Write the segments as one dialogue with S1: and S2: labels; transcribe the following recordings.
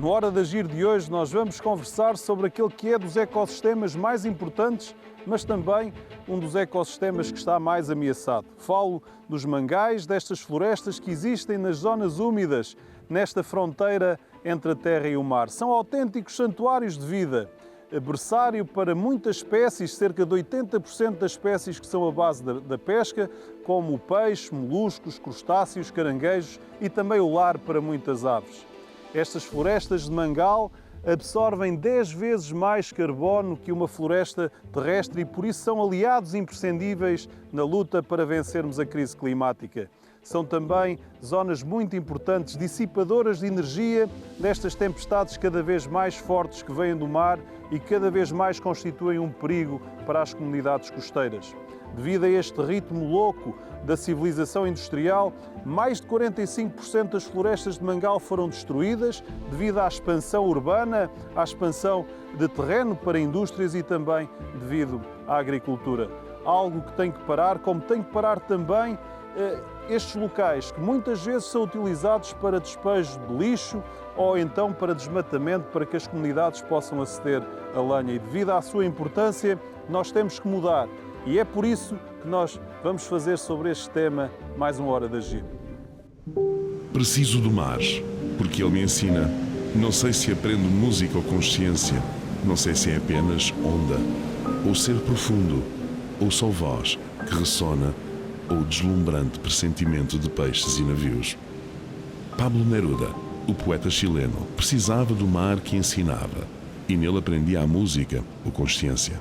S1: No Hora de Agir de hoje nós vamos conversar sobre aquele que é dos ecossistemas mais importantes, mas também um dos ecossistemas que está mais ameaçado. Falo dos mangais, destas florestas que existem nas zonas úmidas, nesta fronteira entre a terra e o mar. São autênticos santuários de vida, berçário para muitas espécies, cerca de 80% das espécies que são a base da pesca, como o peixe, moluscos, crustáceos, caranguejos e também o lar para muitas aves. Estas florestas de mangal absorvem 10 vezes mais carbono que uma floresta terrestre e por isso são aliados imprescindíveis na luta para vencermos a crise climática. São também zonas muito importantes, dissipadoras de energia destas tempestades cada vez mais fortes que vêm do mar e cada vez mais constituem um perigo para as comunidades costeiras. Devido a este ritmo louco da civilização industrial, mais de 45% das florestas de mangal foram destruídas devido à expansão urbana, à expansão de terreno para indústrias e também devido à agricultura. Algo que tem que parar, como tem que parar também estes locais que muitas vezes são utilizados para despejo de lixo ou então para desmatamento para que as comunidades possam aceder à lenha. E devido à sua importância, nós temos que mudar. E é por isso que nós vamos fazer sobre este tema mais uma Hora de Agir.
S2: Preciso do mar, porque ele me ensina. Não sei se aprendo música ou consciência. Não sei se é apenas onda, ou ser profundo, ou só voz que ressona, ou deslumbrante pressentimento de peixes e navios. Pablo Neruda, o poeta chileno, precisava do mar que ensinava, e nele aprendia a música ou consciência.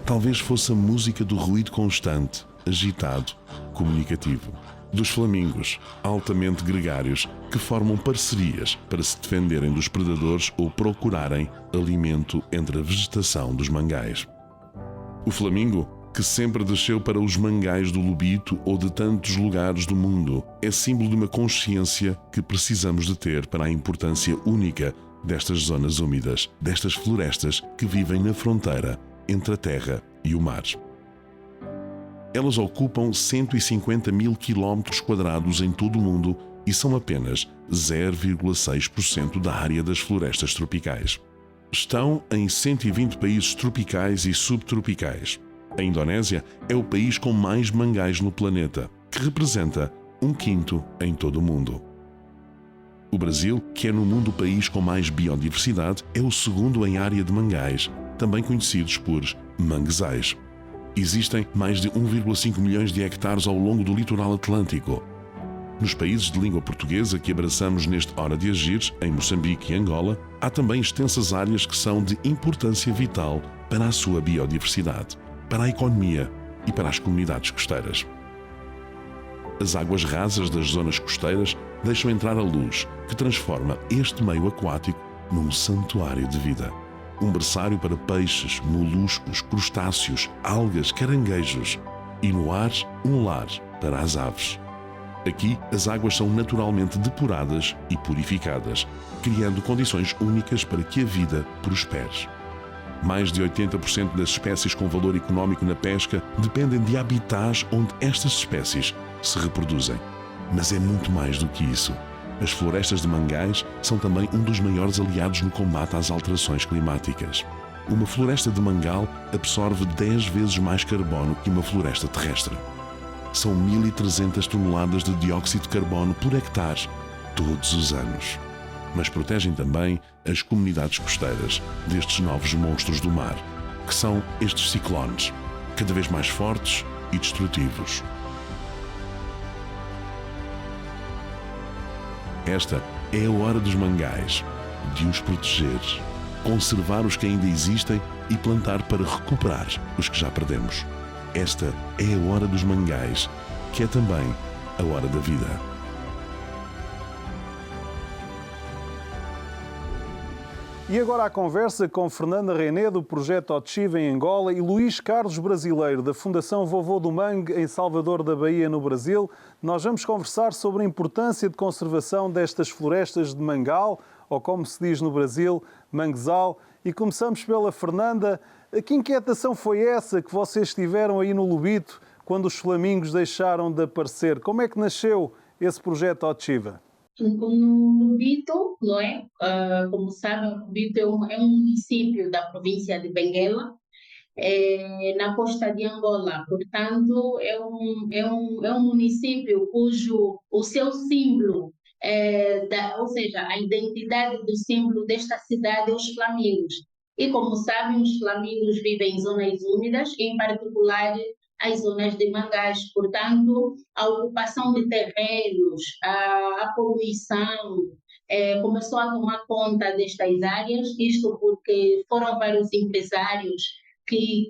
S2: Talvez fosse a música do ruído constante, agitado, comunicativo. Dos flamingos, altamente gregários, que formam parcerias para se defenderem dos predadores ou procurarem alimento entre a vegetação dos mangais. O flamingo, que sempre desceu para os mangais do Lobito ou de tantos lugares do mundo, é símbolo de uma consciência que precisamos de ter para a importância única destas zonas úmidas, destas florestas que vivem na fronteira entre a terra e o mar. Elas ocupam 150 mil quilómetros quadrados em todo o mundo e são apenas 0,6% da área das florestas tropicais. Estão em 120 países tropicais e subtropicais. A Indonésia é o país com mais mangais no planeta, que representa 1/5 em todo o mundo. O Brasil, que é no mundo o país com mais biodiversidade, é o segundo em área de mangais, também conhecidos por manguezais. Existem mais de 1,5 milhões de hectares ao longo do litoral atlântico. Nos países de língua portuguesa que abraçamos neste Hora de Agir, em Moçambique e Angola, há também extensas áreas que são de importância vital para a sua biodiversidade, para a economia e para as comunidades costeiras. As águas rasas das zonas costeiras deixam entrar a luz que transforma este meio aquático num santuário de vida. Um berçário para peixes, moluscos, crustáceos, algas, caranguejos e no ar, um lar para as aves. Aqui, as águas são naturalmente depuradas e purificadas, criando condições únicas para que a vida prospere. Mais de 80% das espécies com valor económico na pesca dependem de habitats onde estas espécies se reproduzem. Mas é muito mais do que isso. As florestas de mangais são também um dos maiores aliados no combate às alterações climáticas. Uma floresta de mangal absorve 10 vezes mais carbono que uma floresta terrestre. São 1.300 toneladas de dióxido de carbono por hectare todos os anos. Mas protegem também as comunidades costeiras destes novos monstros do mar, que são estes ciclones, cada vez mais fortes e destrutivos. Esta é a hora dos mangais, de os proteger, conservar os que ainda existem e plantar para recuperar os que já perdemos. Esta é a hora dos mangais, que é também a hora da vida.
S1: E agora a conversa com Fernanda René, do Projeto Ochiva em Angola, e Luís Carlos Brasileiro, da Fundação Vovô do Mangue, em Salvador da Bahia, no Brasil. Nós vamos conversar sobre a importância de conservação destas florestas de mangal, ou como se diz no Brasil, manguezal. E começamos pela Fernanda. Que inquietação foi essa que vocês tiveram aí no Lobito, quando os flamingos deixaram de aparecer? Como é que nasceu esse Projeto Ochiva?
S3: No Lubito, não é? Como sabem, o Lubito é um município da província de Benguela, na costa de Angola. Portanto, é um município cujo o seu símbolo, ou seja, a identidade do símbolo desta cidade é os flamingos. E como sabem, os flamingos vivem em zonas úmidas, em particular as zonas de mangás. Portanto, a ocupação de terrenos, a poluição, começou a tomar conta destas áreas, isto porque foram vários empresários que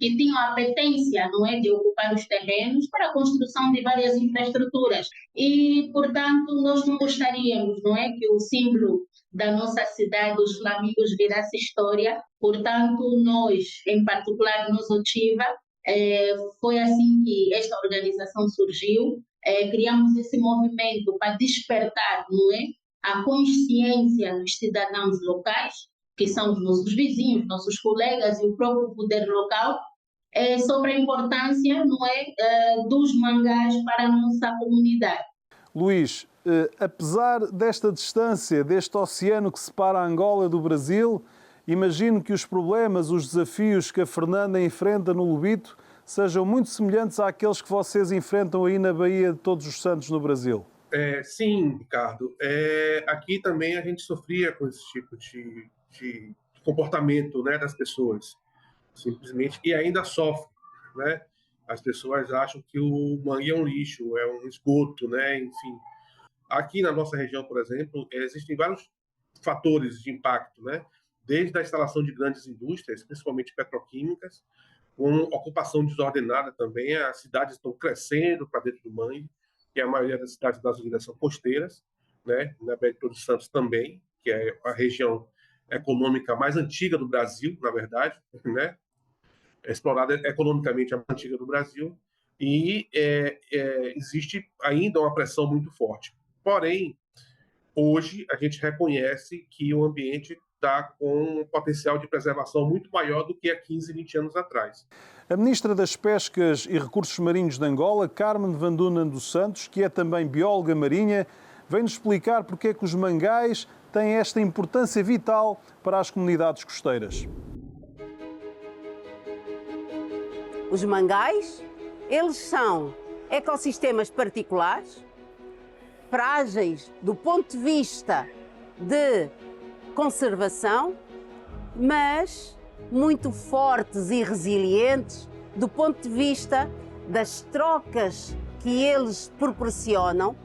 S3: tinham a apetência, não é, de ocupar os terrenos para a construção de várias infraestruturas. E, portanto, nós não gostaríamos, não é, que o símbolo da nossa cidade, os Flamingos, virasse história. Portanto, nós, em particular, nós, Otiva, foi assim que esta organização surgiu. Criamos esse movimento para despertar, não é, a consciência dos cidadãos locais, que são os nossos vizinhos, nossos colegas e o próprio poder local, sobre a importância, não é, dos mangás para a nossa comunidade.
S1: Luís, apesar desta distância, deste oceano que separa Angola do Brasil, imagino que os problemas, os desafios que a Fernanda enfrenta no Lubito sejam muito semelhantes àqueles que vocês enfrentam aí na Baía de Todos os Santos, no Brasil.
S4: Sim, Ricardo. Aqui também a gente sofria com esse tipo de comportamento, né, das pessoas, simplesmente, e ainda sofre, né? As pessoas acham que o mangue é um lixo, é um esgoto, né? Enfim, aqui na nossa região, por exemplo, existem vários fatores de impacto, né? Desde a instalação de grandes indústrias, principalmente petroquímicas, com ocupação desordenada também. As cidades estão crescendo para dentro do mangue, que a maioria das cidades brasileiras são costeiras, né? Na Baía de Todos os Santos também, que é a região econômica mais antiga do Brasil, na verdade, né? Explorada economicamente a mais antiga do Brasil, e existe ainda uma pressão muito forte. Porém, hoje a gente reconhece que o ambiente está com um potencial de preservação muito maior do que há 15, 20 anos atrás.
S1: A Ministra das Pescas e Recursos Marinhos de Angola, Carmen Van Dunen dos Santos, que é também bióloga marinha, vem-nos explicar porque é que os mangás têm esta importância vital para as comunidades costeiras.
S5: Os mangás, eles são ecossistemas particulares, frágeis do ponto de vista de conservação, mas muito fortes e resilientes do ponto de vista das trocas que eles proporcionam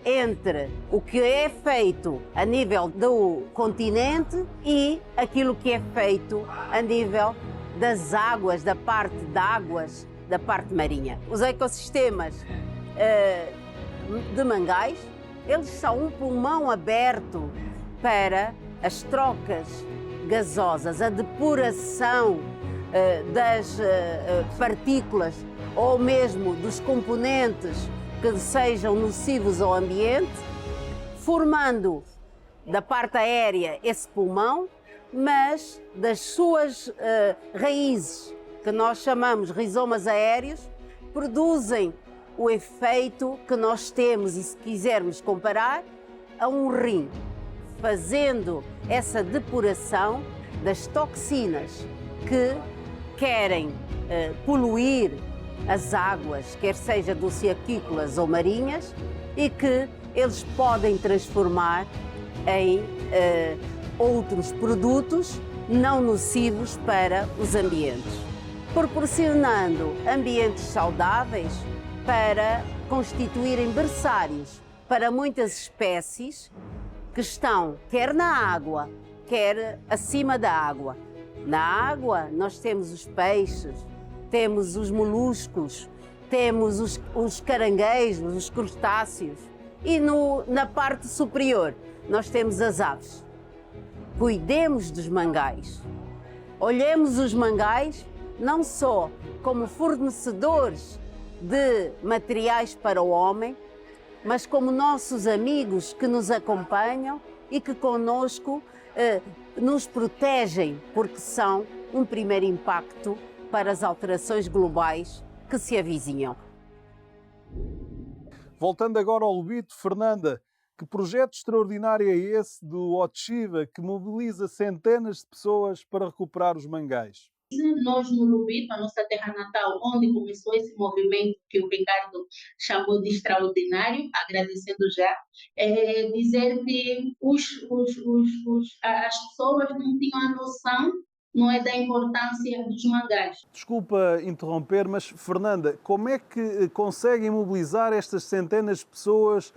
S5: entre o que é feito a nível do continente e aquilo que é feito a nível das águas, da parte de águas, da parte marinha. Os ecossistemas de mangás, eles são um pulmão aberto para as trocas gasosas, a depuração das partículas ou mesmo dos componentes que sejam nocivos ao ambiente, formando da parte aérea esse pulmão, mas das suas raízes, que nós chamamos rizomas aéreos, produzem o efeito que nós temos, e se quisermos comparar, a um rim, fazendo essa depuração das toxinas que querem poluir as águas, quer seja dulceaquícolas ou marinhas, e que eles podem transformar em outros produtos não nocivos para os ambientes, proporcionando ambientes saudáveis para constituírem berçários para muitas espécies que estão quer na água, quer acima da água. Na água nós temos os peixes, temos os moluscos, temos os caranguejos, os crustáceos, e na parte superior nós temos as aves. Cuidemos dos mangás. Olhemos os mangás não só como fornecedores de materiais para o homem, mas como nossos amigos que nos acompanham e que conosco nos protegem, porque são um primeiro impacto para as alterações globais que se avizinham.
S1: Voltando agora ao Lubito, Fernanda, Que projeto extraordinário é esse do Otshiva, que mobiliza centenas de pessoas para recuperar os mangais?
S3: Nós, no Lubito, a nossa terra natal, onde começou esse movimento que o Ricardo chamou de extraordinário, agradecendo já, dizer que as pessoas não tinham a noção, não é, da importância dos mangás.
S1: Desculpa interromper, mas Fernanda, como é que conseguem mobilizar estas centenas de pessoas,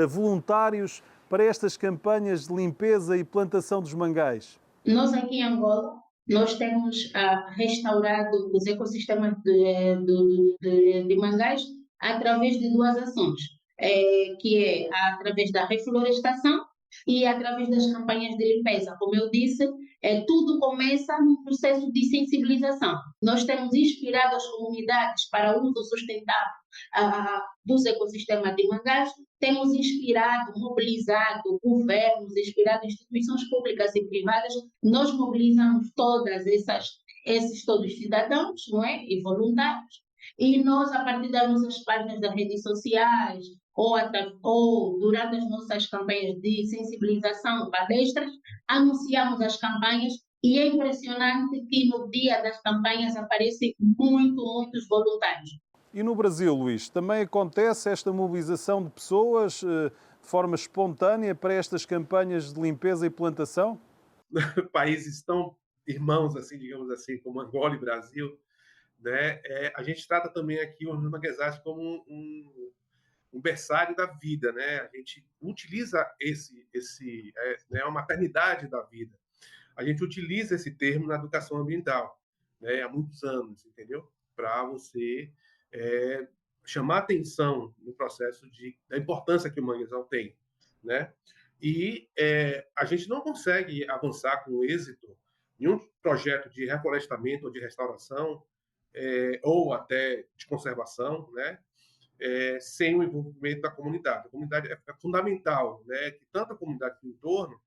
S1: voluntários, para estas campanhas de limpeza e plantação dos mangais?
S3: Nós aqui em Angola, nós temos restaurado os ecossistemas de mangás através de duas ações, que é através da reflorestação e através das campanhas de limpeza. Como eu disse, tudo começa num processo de sensibilização. Nós temos inspirado as comunidades para o uso sustentável dos ecossistemas de mangás, temos inspirado, mobilizado governos, inspirado instituições públicas e privadas. Nós mobilizamos esses todos cidadãos, não é? E voluntários. E nós, a partir das nossas páginas das redes sociais ou durante as nossas campanhas de sensibilização, palestras, anunciamos as campanhas e é impressionante que no dia das campanhas aparecem muitos voluntários.
S1: E no Brasil, Luís, também acontece esta mobilização de pessoas de forma espontânea para estas campanhas de limpeza e plantação?
S4: Países tão irmãos, assim, digamos assim, como Angola e Brasil, né? A gente trata também aqui os manguezais como um berçário da vida, né? A gente utiliza a maternidade da vida. A gente utiliza esse termo na educação ambiental, né? Há muitos anos, entendeu? Para você chamar atenção no processo da importância que o manguezal tem, né? E a gente não consegue avançar com êxito nenhum projeto de reflorestamento ou de restauração ou até de conservação, né? Sem o envolvimento da comunidade. A comunidade é fundamental, né? Que tanto a comunidade do entorno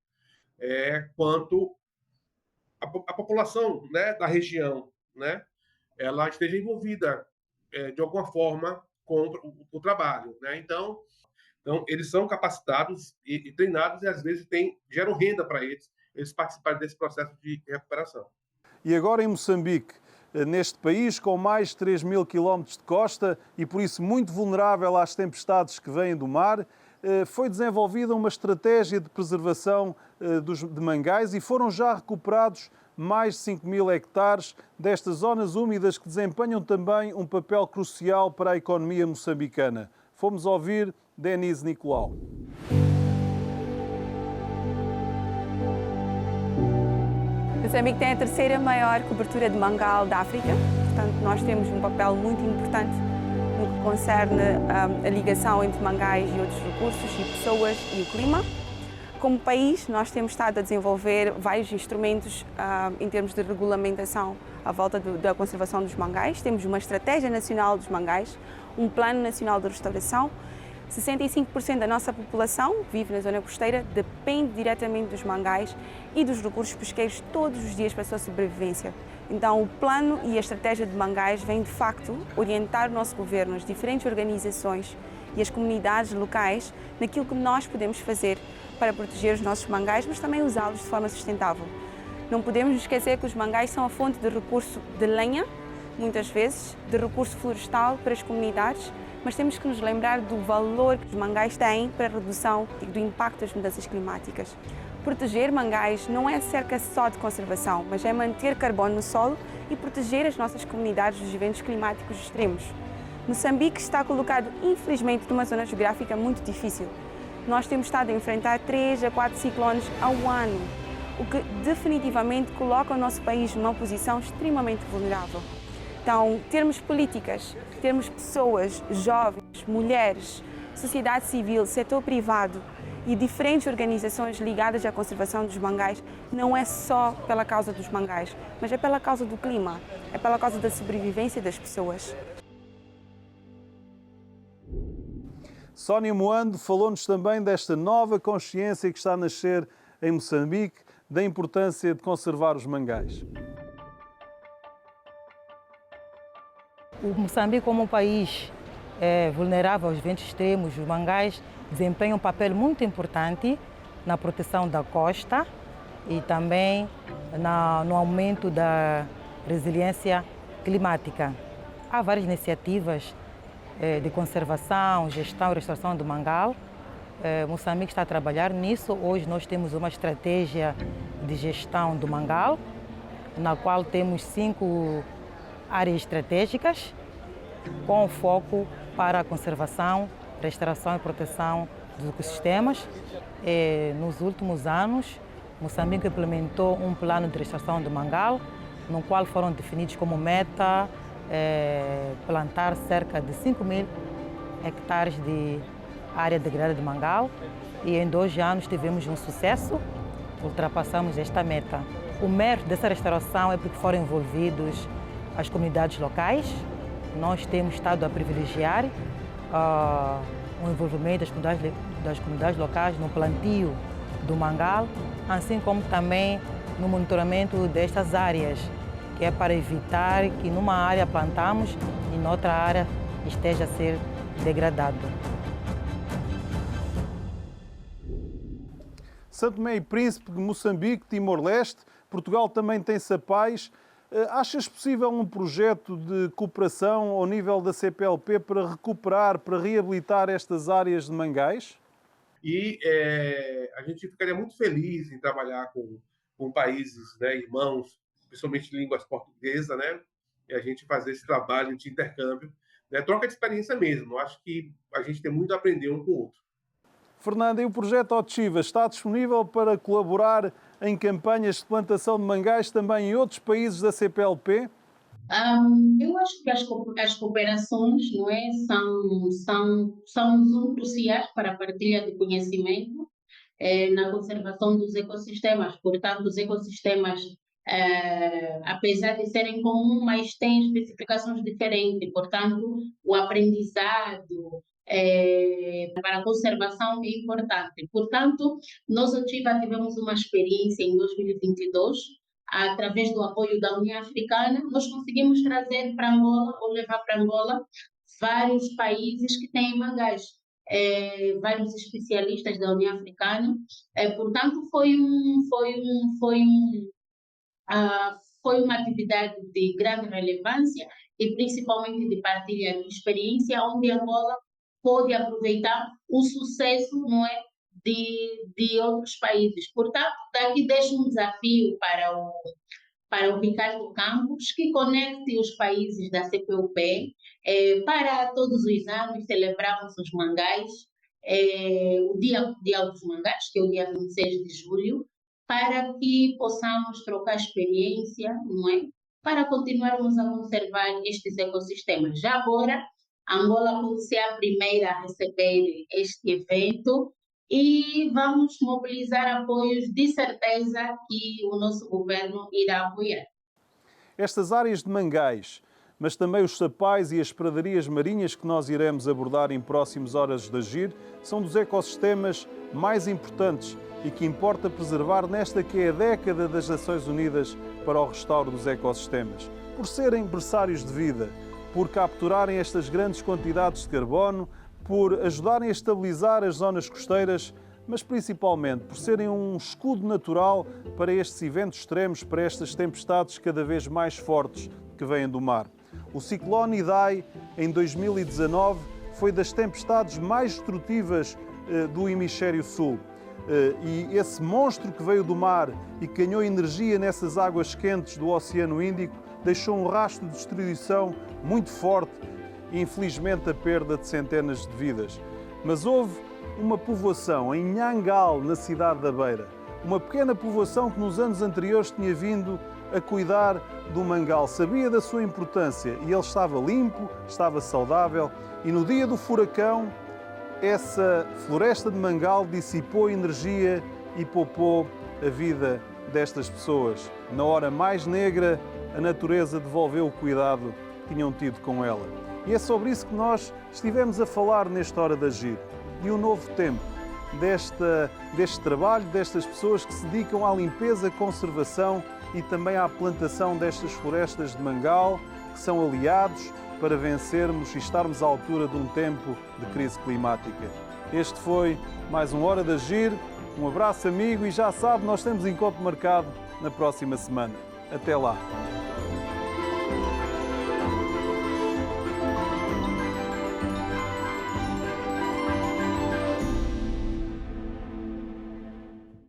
S4: quanto a população, né, da região, né, ela esteja envolvida de alguma forma com o trabalho, né? Então, eles são capacitados e treinados e às vezes geram renda para eles participarem desse processo de recuperação.
S1: E agora em Moçambique, neste país com mais de 3.000 quilómetros de costa e por isso muito vulnerável às tempestades que vêm do mar, foi desenvolvida uma estratégia de preservação de mangais e foram já recuperados mais de 5.000 hectares destas zonas úmidas que desempenham também um papel crucial para a economia moçambicana. Fomos ouvir Denise Nicolau.
S6: Moçambique tem a terceira maior cobertura de mangal da África, portanto nós temos um papel muito importante no que concerne a ligação entre mangais e outros recursos e pessoas e o clima. Como país, nós temos estado a desenvolver vários instrumentos em termos de regulamentação à volta da conservação dos mangais. Temos uma estratégia nacional dos mangais, um plano nacional de restauração. 65% da nossa população vive na zona costeira, depende diretamente dos mangais e dos recursos pesqueiros todos os dias para a sua sobrevivência. Então, o plano e a estratégia de mangais vem, de facto, orientar o nosso governo, as diferentes organizações e as comunidades locais naquilo que nós podemos fazer para proteger os nossos mangais, mas também usá-los de forma sustentável. Não podemos nos esquecer que os mangais são a fonte de recurso de lenha, muitas vezes, de recurso florestal para as comunidades, mas temos que nos lembrar do valor que os mangais têm para a redução do impacto das mudanças climáticas. Proteger mangais não é cerca só de conservação, mas é manter carbono no solo e proteger as nossas comunidades dos eventos climáticos extremos. Moçambique está colocado, infelizmente, numa zona geográfica muito difícil. Nós temos estado a enfrentar 3 a 4 ciclones ao ano, o que definitivamente coloca o nosso país numa posição extremamente vulnerável. Então, termos políticas, termos pessoas, jovens, mulheres, sociedade civil, setor privado e diferentes organizações ligadas à conservação dos mangais, não é só pela causa dos mangais, mas é pela causa do clima, é pela causa da sobrevivência das pessoas.
S1: Sónia Moando falou-nos também desta nova consciência que está a nascer em Moçambique, da importância de conservar os mangais.
S7: O Moçambique, como país vulnerável aos ventos extremos, os mangais desempenham um papel muito importante na proteção da costa e também no aumento da resiliência climática. Há várias iniciativas de conservação, gestão e restauração do mangal. Moçambique está a trabalhar nisso. Hoje nós temos uma estratégia de gestão do mangal, na qual temos 5 áreas estratégicas com foco para a conservação, restauração e proteção dos ecossistemas. Nos últimos anos, Moçambique implementou um plano de restauração do mangal, no qual foram definidos como meta plantar cerca de 5.000 hectares de área degradada de mangal, e em 2 anos tivemos um sucesso, ultrapassamos esta meta. O mérito dessa restauração é porque foram envolvidos as comunidades locais. Nós temos estado a privilegiar o envolvimento das comunidades locais no plantio do mangal, assim como também no monitoramento destas áreas, que é para evitar que numa área plantamos e noutra área esteja a ser degradado.
S1: São Tomé e Príncipe, Moçambique, Timor-Leste, Portugal também tem sapais. Achas possível um projeto de cooperação ao nível da CPLP para recuperar, para reabilitar estas áreas de mangais?
S4: E a gente ficaria muito feliz em trabalhar com países, né, irmãos, principalmente de línguas portuguesas, né, e a gente fazer esse trabalho de intercâmbio, né, troca de experiência mesmo. Acho que a gente tem muito a aprender um com o outro.
S1: Fernanda, e o projeto Otiva está disponível para colaborar em campanhas de plantação de mangais também em outros países da CPLP?
S3: Eu acho que as cooperações, não é, são cruciais para a partilha de conhecimento na conservação dos ecossistemas. Portanto, os ecossistemas, apesar de serem comuns, mas têm especificações diferentes. Portanto, o aprendizado para a conservação é importante. Portanto, nós Otiva tivemos uma experiência em 2022, através do apoio da União Africana, nós conseguimos trazer para Angola, ou levar para Angola, vários países que têm mangás, vários especialistas da União Africana. Portanto, foi uma atividade de grande relevância e principalmente de partilha de experiência, onde Angola pode aproveitar o sucesso, não é, de outros países. Portanto, daqui deixo um desafio para o Ricardo Campos, que conecte os países da CPLP. Para todos os anos celebramos os mangás, o Dia Mundial dos Mangás, que é o dia 26 de julho, para que possamos trocar experiência, não é? Para continuarmos a conservar estes ecossistemas. Já agora, Angola pode ser a primeira a receber este evento e vamos mobilizar apoios, de certeza que o nosso governo irá apoiar.
S1: Estas áreas de mangais, mas também os sapais e as pradarias marinhas que nós iremos abordar em próximas horas de Agir, são dos ecossistemas mais importantes e que importa preservar nesta que é a década das Nações Unidas para o restauro dos ecossistemas. Por serem berçários de vida, por capturarem estas grandes quantidades de carbono, por ajudarem a estabilizar as zonas costeiras, mas principalmente por serem um escudo natural para estes eventos extremos, para estas tempestades cada vez mais fortes que vêm do mar. O ciclone Idai, em 2019, foi das tempestades mais destrutivas do hemisfério sul. E esse monstro que veio do mar e que ganhou energia nessas águas quentes do Oceano Índico deixou um rastro de destruição muito forte e, infelizmente, a perda de centenas de vidas. Mas houve uma povoação em Nhangal, na cidade da Beira, uma pequena povoação que nos anos anteriores tinha vindo a cuidar do mangal, sabia da sua importância e ele estava limpo, estava saudável, e no dia do furacão essa floresta de mangal dissipou energia e poupou a vida destas pessoas. Na hora mais negra, a natureza devolveu o cuidado que tinham tido com ela. E é sobre isso que nós estivemos a falar nesta Hora de Agir. De um novo tempo, deste trabalho, destas pessoas que se dedicam à limpeza, conservação e também à plantação destas florestas de mangal, que são aliados para vencermos e estarmos à altura de um tempo de crise climática. Este foi mais um Hora de Agir. Um abraço, amigo, e já sabe, nós temos encontro marcado na próxima semana. Até lá!